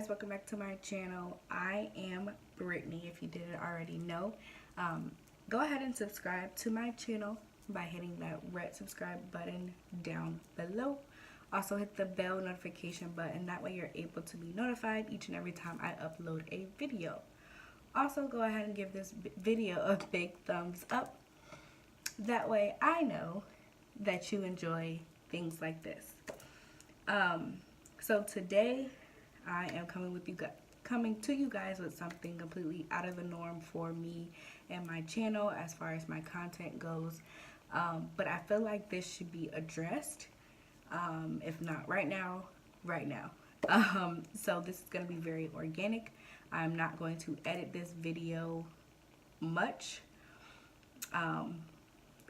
guys, welcome back to my channel. I am Brittany, if you didn't already know. Go ahead and subscribe to my channel by hitting that red subscribe button down below. Also hit the bell notification button, that way you're able to be notified each and every time I upload a video. Also go ahead and give this video a big thumbs up, that way I know that you enjoy things like this. So today I am coming to you guys with something completely out of the norm for me and my channel as far as my content goes. But I feel like this should be addressed. If not right now, right now. So this is going to be very organic. I'm not going to edit this video much.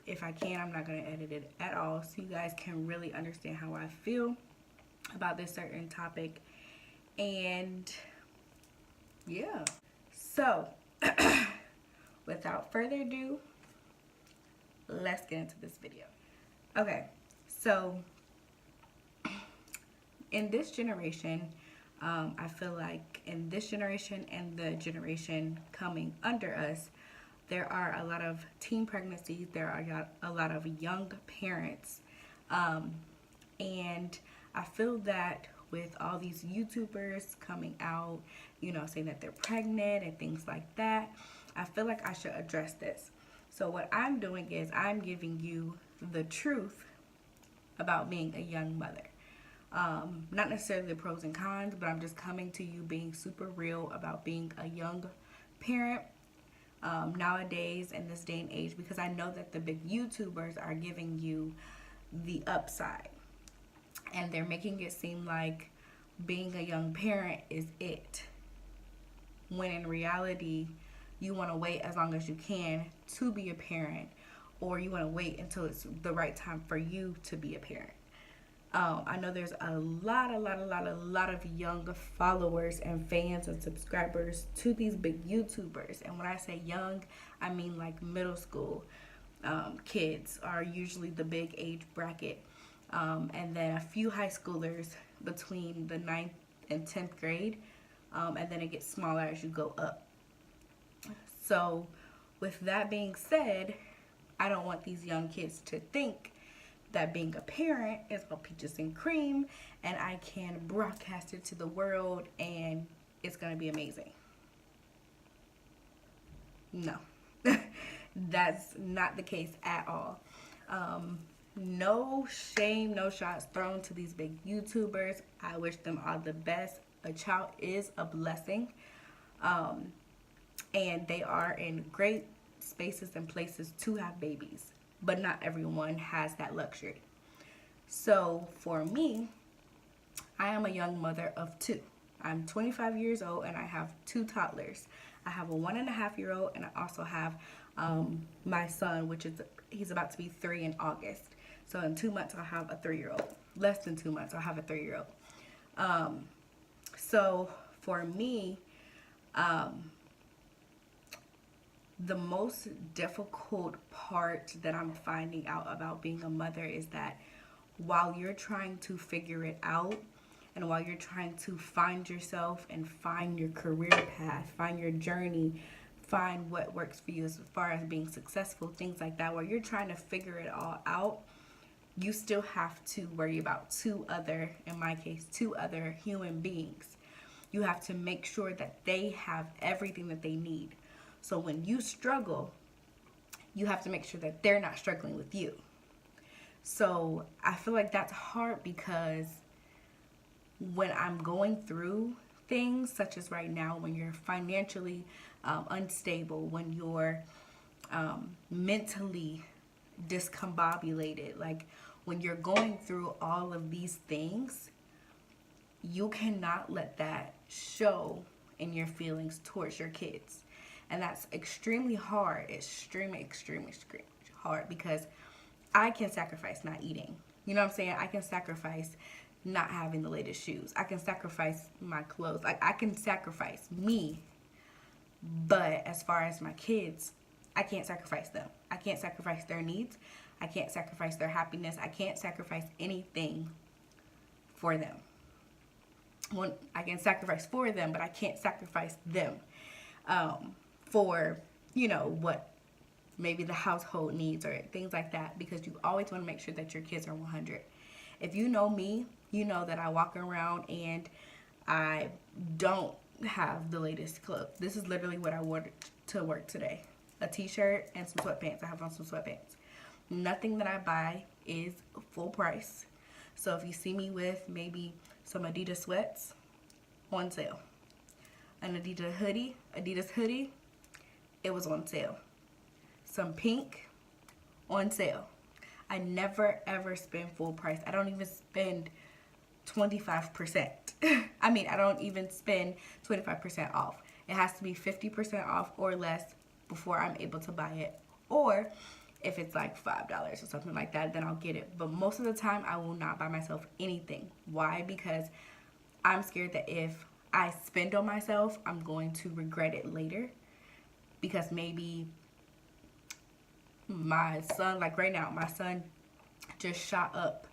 If I can, I'm not going to edit it at all, so you guys can really understand how I feel about this certain topic. And yeah, so without further ado, let's get into this video. Okay, so in this generation, I feel like in this generation and the generation coming under us, there are a lot of teen pregnancies, there are a lot of young parents, and I feel that with all these YouTubers coming out, you know, saying that they're pregnant and things like that, I feel like I should address this. So what I'm doing is I'm giving you the truth about being a young mother. Not necessarily the pros and cons, but I'm just coming to you being super real about being a young parent nowadays in this day and age, because I know that the big YouTubers are giving you the upside. And they're making it seem like being a young parent is it. When in reality, you want to wait as long as you can to be a parent, or you want to wait until it's the right time for you to be a parent. I know there's a lot of young followers and fans and subscribers to these big YouTubers. And when I say young, I mean like middle school kids are usually the big age bracket. And then a few high schoolers between the 9th and 10th grade, and then it gets smaller as you go up. So with that being said, I don't want these young kids to think that being a parent is all peaches and cream and I can broadcast it to the world and it's going to be amazing. No, that's not the case at all. No shame, no shots thrown to these big YouTubers. I wish them all the best. A child is a blessing. And they are in great spaces and places to have babies. But not everyone has that luxury. So for me, I am a young mother of two. I'm 25 years old and I have two toddlers. I have a 1.5-year-old and I also have my son, he's about to be 3 in August. So in 2 months, I'll have a 3-year-old. Less than 2 months, I'll have a 3-year-old. So for me, the most difficult part that I'm finding out about being a mother is that while you're trying to figure it out, and while you're trying to find yourself and find your career path, find your journey, find what works for you as far as being successful, things like that, while you're trying to figure it all out, you still have to worry about in my case, two other human beings. You have to make sure that they have everything that they need. So when you struggle, you have to make sure that they're not struggling with you. So I feel like that's hard because when I'm going through things such as right now, when you're financially unstable, when you're mentally discombobulated, like when you're going through all of these things, you cannot let that show in your feelings towards your kids. And that's extremely hard, extremely hard, because I can sacrifice not eating. You know what I'm saying? I can sacrifice not having the latest shoes. I can sacrifice my clothes. Like, I can sacrifice me. But as far as my kids, I can't sacrifice them. I can't sacrifice their needs. I can't sacrifice their happiness. I can't sacrifice anything for them. Well, I can sacrifice for them, but I can't sacrifice them for, what maybe the household needs or things like that, because you always want to make sure that your kids are 100. If you know me, you know that I walk around and I don't have the latest clothes. This is literally what I wore to work today. A t-shirt and some sweatpants. I have on some sweatpants. Nothing that I buy is full price. So if you see me with maybe some Adidas sweats, on sale. An Adidas hoodie, it was on sale. Some pink, on sale. I never ever spend full price. I don't even spend 25%. I don't even spend 25% off. It has to be 50% off or less before I'm able to buy it. Or if it's like $5 or something like that, then I'll get it. But most of the time, I will not buy myself anything. Why? Because I'm scared that if I spend on myself, I'm going to regret it later. Because maybe my son, like right now, my son just shot up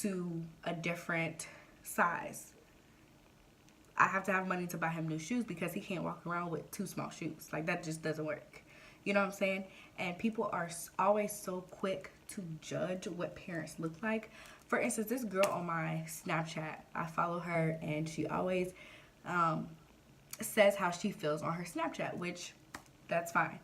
to a different size. I have to have money to buy him new shoes because he can't walk around with too small shoes. Like, that just doesn't work. You know what I'm saying? And people are always so quick to judge what parents look like. For instance, this girl on my Snapchat, I follow her, and she always says how she feels on her Snapchat, which that's fine.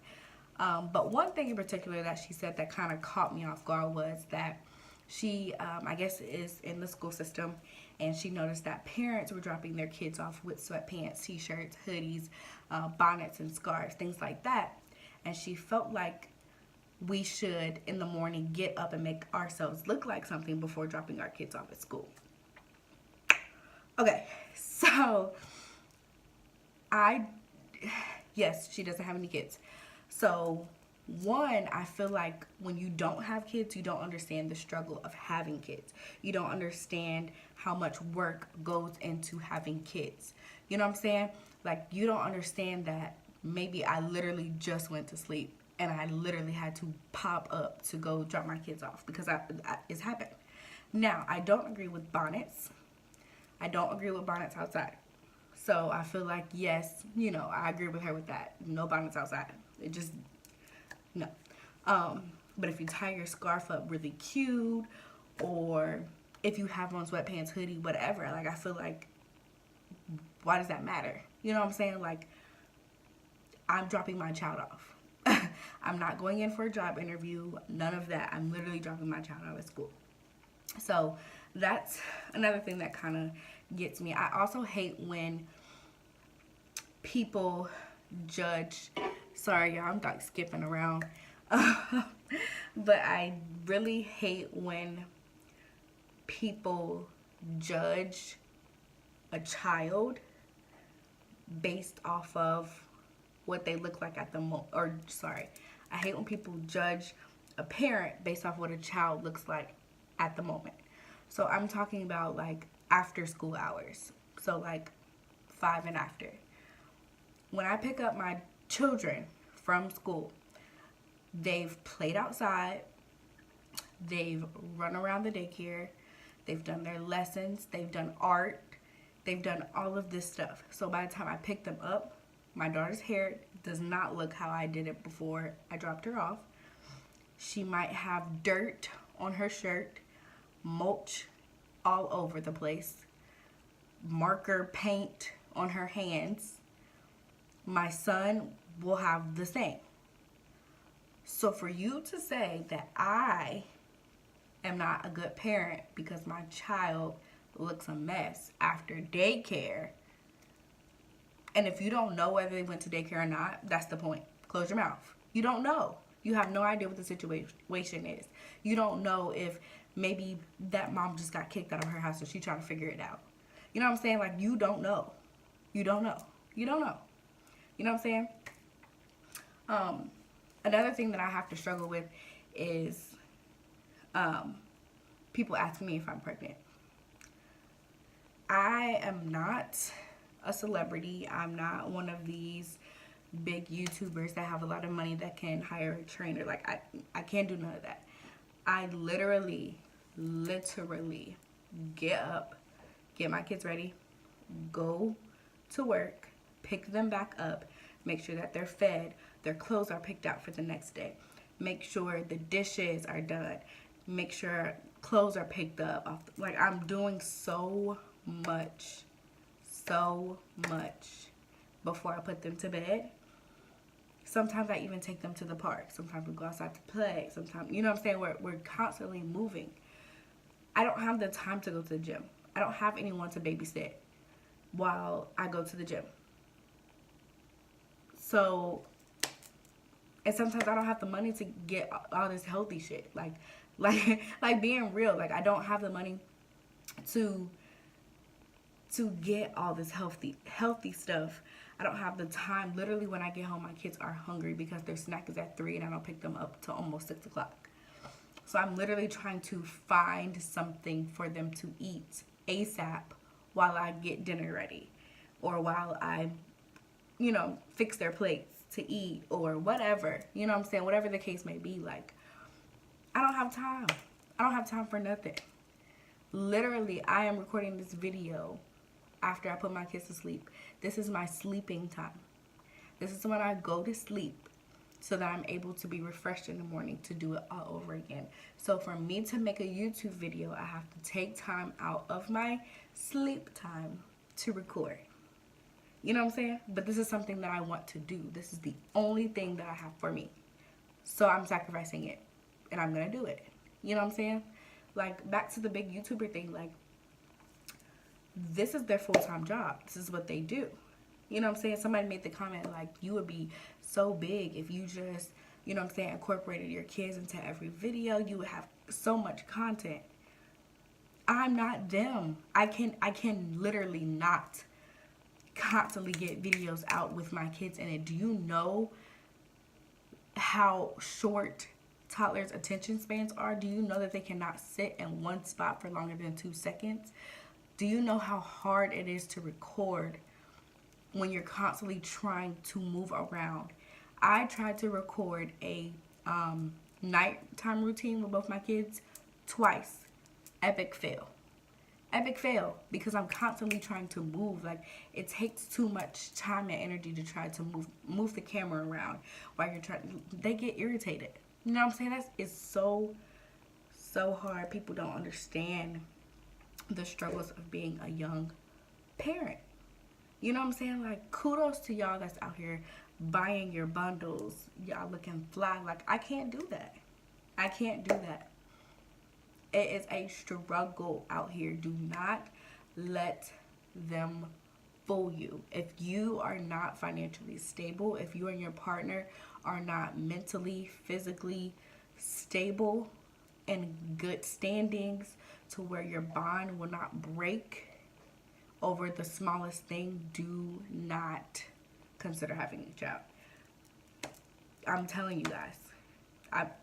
But one thing in particular that she said that kind of caught me off guard was that she, I guess, is in the school system, and she noticed that parents were dropping their kids off with sweatpants, t-shirts, hoodies, bonnets, and scarves, things like that. And she felt like we should, in the morning, get up and make ourselves look like something before dropping our kids off at school. Okay, so yes, she doesn't have any kids. So, one, I feel like when you don't have kids, you don't understand the struggle of having kids. You don't understand how much work goes into having kids. You know what I'm saying? Like, you don't understand that maybe I literally just went to sleep and I literally had to pop up to go drop my kids off because it's happened. Now, I don't agree with bonnets. I don't agree with bonnets outside. So I feel like, yes, I agree with her with that. No bonnets outside. It just, no. But if you tie your scarf up really cute, or if you have on sweatpants, hoodie, whatever, like, I feel like, why does that matter? You know what I'm saying? Like, I'm dropping my child off. I'm not going in for a job interview, none of that. I'm literally dropping my child out of school. So that's another thing that kind of gets me. I also hate when people judge. Sorry, y'all, I'm like skipping around. But I really hate when people judge a child based off of what they look like at the moment. I hate when people judge a parent based off what a child looks like at the moment. So I'm talking about like after school hours. So like 5 and after. When I pick up my children from school, they've played outside, they've run around the daycare, they've done their lessons, they've done art, they've done all of this stuff. So by the time I pick them up, my daughter's hair does not look how I did it before I dropped her off. She might have dirt on her shirt, mulch all over the place, marker paint on her hands. My son will have the same. So for you to say that I am not a good parent because my child looks a mess after daycare, and if you don't know whether they went to daycare or not, that's the point. Close your mouth. You don't know. You have no idea what the situation is. You don't know if maybe that mom just got kicked out of her house and she's trying to figure it out. You know what I'm saying? Like, you don't know. You don't know. You don't know. You know what I'm saying? Another thing that I have to struggle with is people asking me if I'm pregnant. I am not a celebrity. I'm not one of these big YouTubers that have a lot of money that can hire a trainer. Like, I can't do none of that. I literally get up, get my kids ready, go to work, pick them back up, make sure that they're fed, their clothes are picked out for the next day, make sure the dishes are done, make sure clothes are picked up. Like, I'm doing so much before I put them to bed. Sometimes I even take them to the park. Sometimes we go outside to play. Sometimes, you know what I'm saying? We're constantly moving. I don't have the time to go to the gym. I don't have anyone to babysit while I go to the gym. So, and sometimes I don't have the money to get all this healthy shit. Like being real. Like, I don't have the money to get all this healthy stuff. I don't have the time. Literally, when I get home, my kids are hungry because their snack is at 3 and I don't pick them up till almost 6 o'clock. So I'm literally trying to find something for them to eat ASAP while I get dinner ready, or while I, fix their plates to eat, or whatever. You know what I'm saying? Whatever the case may be. Like, I don't have time. I don't have time for nothing. Literally, I am recording this video after I put my kids to sleep. This is my sleeping time. This is when I go to sleep so that I'm able to be refreshed in the morning to do it all over again. So for me to make a YouTube video, I have to take time out of my sleep time to record. You know what I'm saying? But this is something that I want to do. This is the only thing that I have for me. So I'm sacrificing it. And I'm going to do it. You know what I'm saying? Like, back to the big YouTuber thing. Like, this is their full-time job. This is what they do. You know what I'm saying? Somebody made the comment, like, you would be so big if you just, you know what I'm saying, incorporated your kids into every video. You would have so much content. I'm not them. I can literally not constantly get videos out with my kids in it. Do you know how short toddlers' attention spans are? Do you know that they cannot sit in one spot for longer than 2 seconds? Do you know how hard it is to record when you're constantly trying to move around? I tried to record a nighttime routine with both my kids twice. Epic fail. Epic fail, because I'm constantly trying to move. Like, it takes too much time and energy to try to move the camera around while you're trying. They get irritated. You know what I'm saying? It's so hard. People don't understand the struggles of being a young parent. You know what I'm saying? Like, kudos to y'all that's out here buying your bundles. Y'all looking fly. Like, I can't do that. I can't do that. It is a struggle out here. Do not let them fool you. If you are not financially stable, if you and your partner are not mentally, physically stable and good standings to where your bond will not break over the smallest thing, do not consider having a child. I'm telling you guys.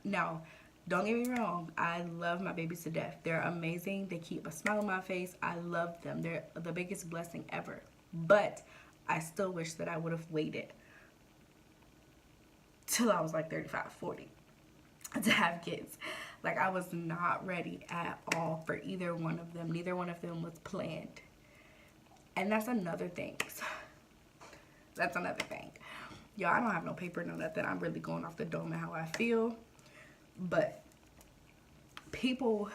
Now, don't get me wrong. I love my babies to death. They're amazing. They keep a smile on my face. I love them. They're the biggest blessing ever. But I still wish that I would have waited till I was like 35, 40 to have kids. Like, I was not ready at all for either one of them. Neither one of them was planned. And that's another thing. That's another thing. Y'all, I don't have no paper, no nothing. I'm really going off the dome and how I feel. But people,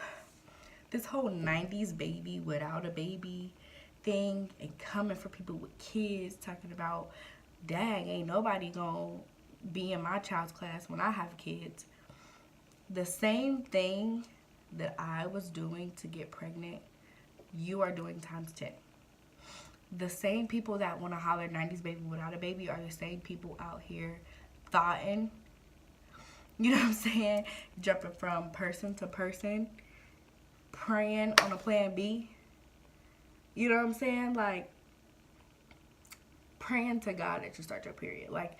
this whole 90s baby without a baby thing, and coming for people with kids, talking about, dang, ain't nobody gonna be in my child's class when I have kids. The same thing that I was doing to get pregnant, you are doing times 10. The same people that want to holler 90s baby without a baby are the same people out here thoughting, you know what I'm saying, jumping from person to person, praying on a plan B. You know what I'm saying? Like, praying to God that you start your period. Like,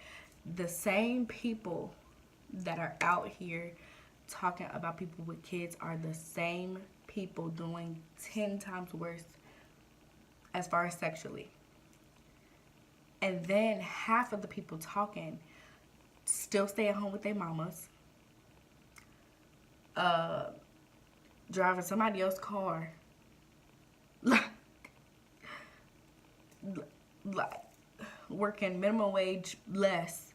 the same people that are out here talking about people with kids are the same people doing 10 times worse as far as sexually. And then half of the people talking still stay at home with their mamas, driving somebody else's car. like working minimum wage less.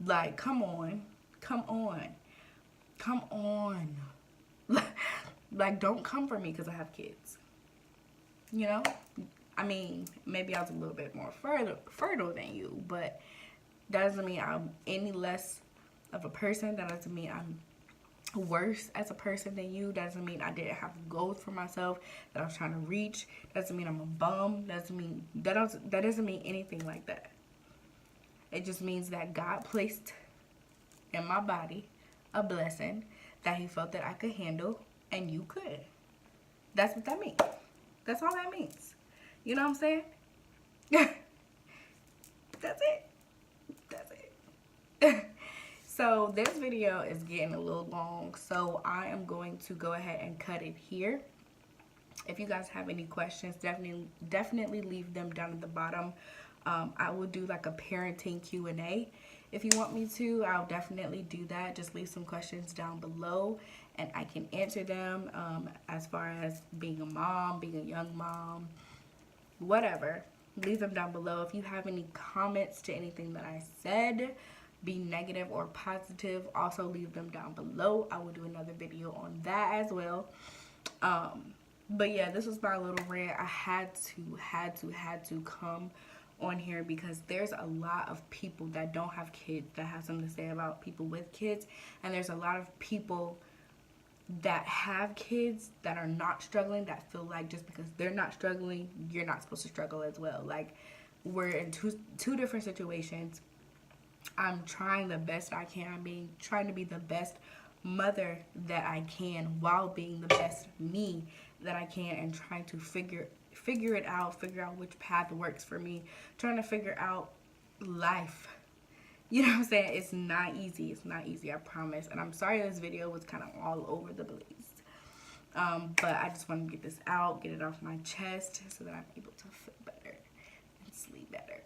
Like, come on. Come on. Come on. Like, don't come for me because I have kids. You know? I mean, maybe I was a little bit more fertile than you, but that doesn't mean I'm any less of a person. That doesn't mean I'm worse as a person than you. That doesn't mean I didn't have goals for myself that I was trying to reach. That doesn't mean I'm a bum. That doesn't mean anything like that. It just means that God placed in my body a blessing that he felt that I could handle and you could. That's what that means. That's all that means. You know what I'm saying? That's it. That's it. So this video is getting a little long, so I am going to go ahead and cut it here. If you guys have any questions, definitely leave them down at the bottom. I will do like a parenting Q&A. If you want me to, I'll definitely do that. Just leave some questions down below and I can answer them, as far as being a mom, being a young mom, whatever. Leave them down below. If you have any comments to anything that I said, be negative or positive, also leave them down below. I will do another video on that as well. But yeah, this was my little rant. I had to come on here because there's a lot of people that don't have kids that have something to say about people with kids, and there's a lot of people that have kids that are not struggling, that feel like just because they're not struggling, you're not supposed to struggle as well. Like, we're in two different situations. I'm trying the best I can. I'm trying to be the best mother that I can while being the best me that I can, and trying to figure it out, figure out which path works for me, trying to figure out life. You know what I'm saying? It's not easy. It's not easy, I promise. And I'm sorry this video was kind of all over the place. But I just want to get this out, get it off my chest so that I'm able to feel better and sleep better.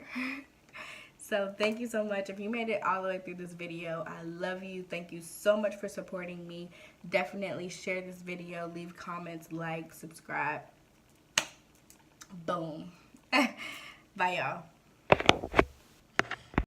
So thank you so much. If you made it all the way through this video, I love you. Thank you so much for supporting me. Definitely share this video, leave comments, like, subscribe. Boom. Bye, y'all.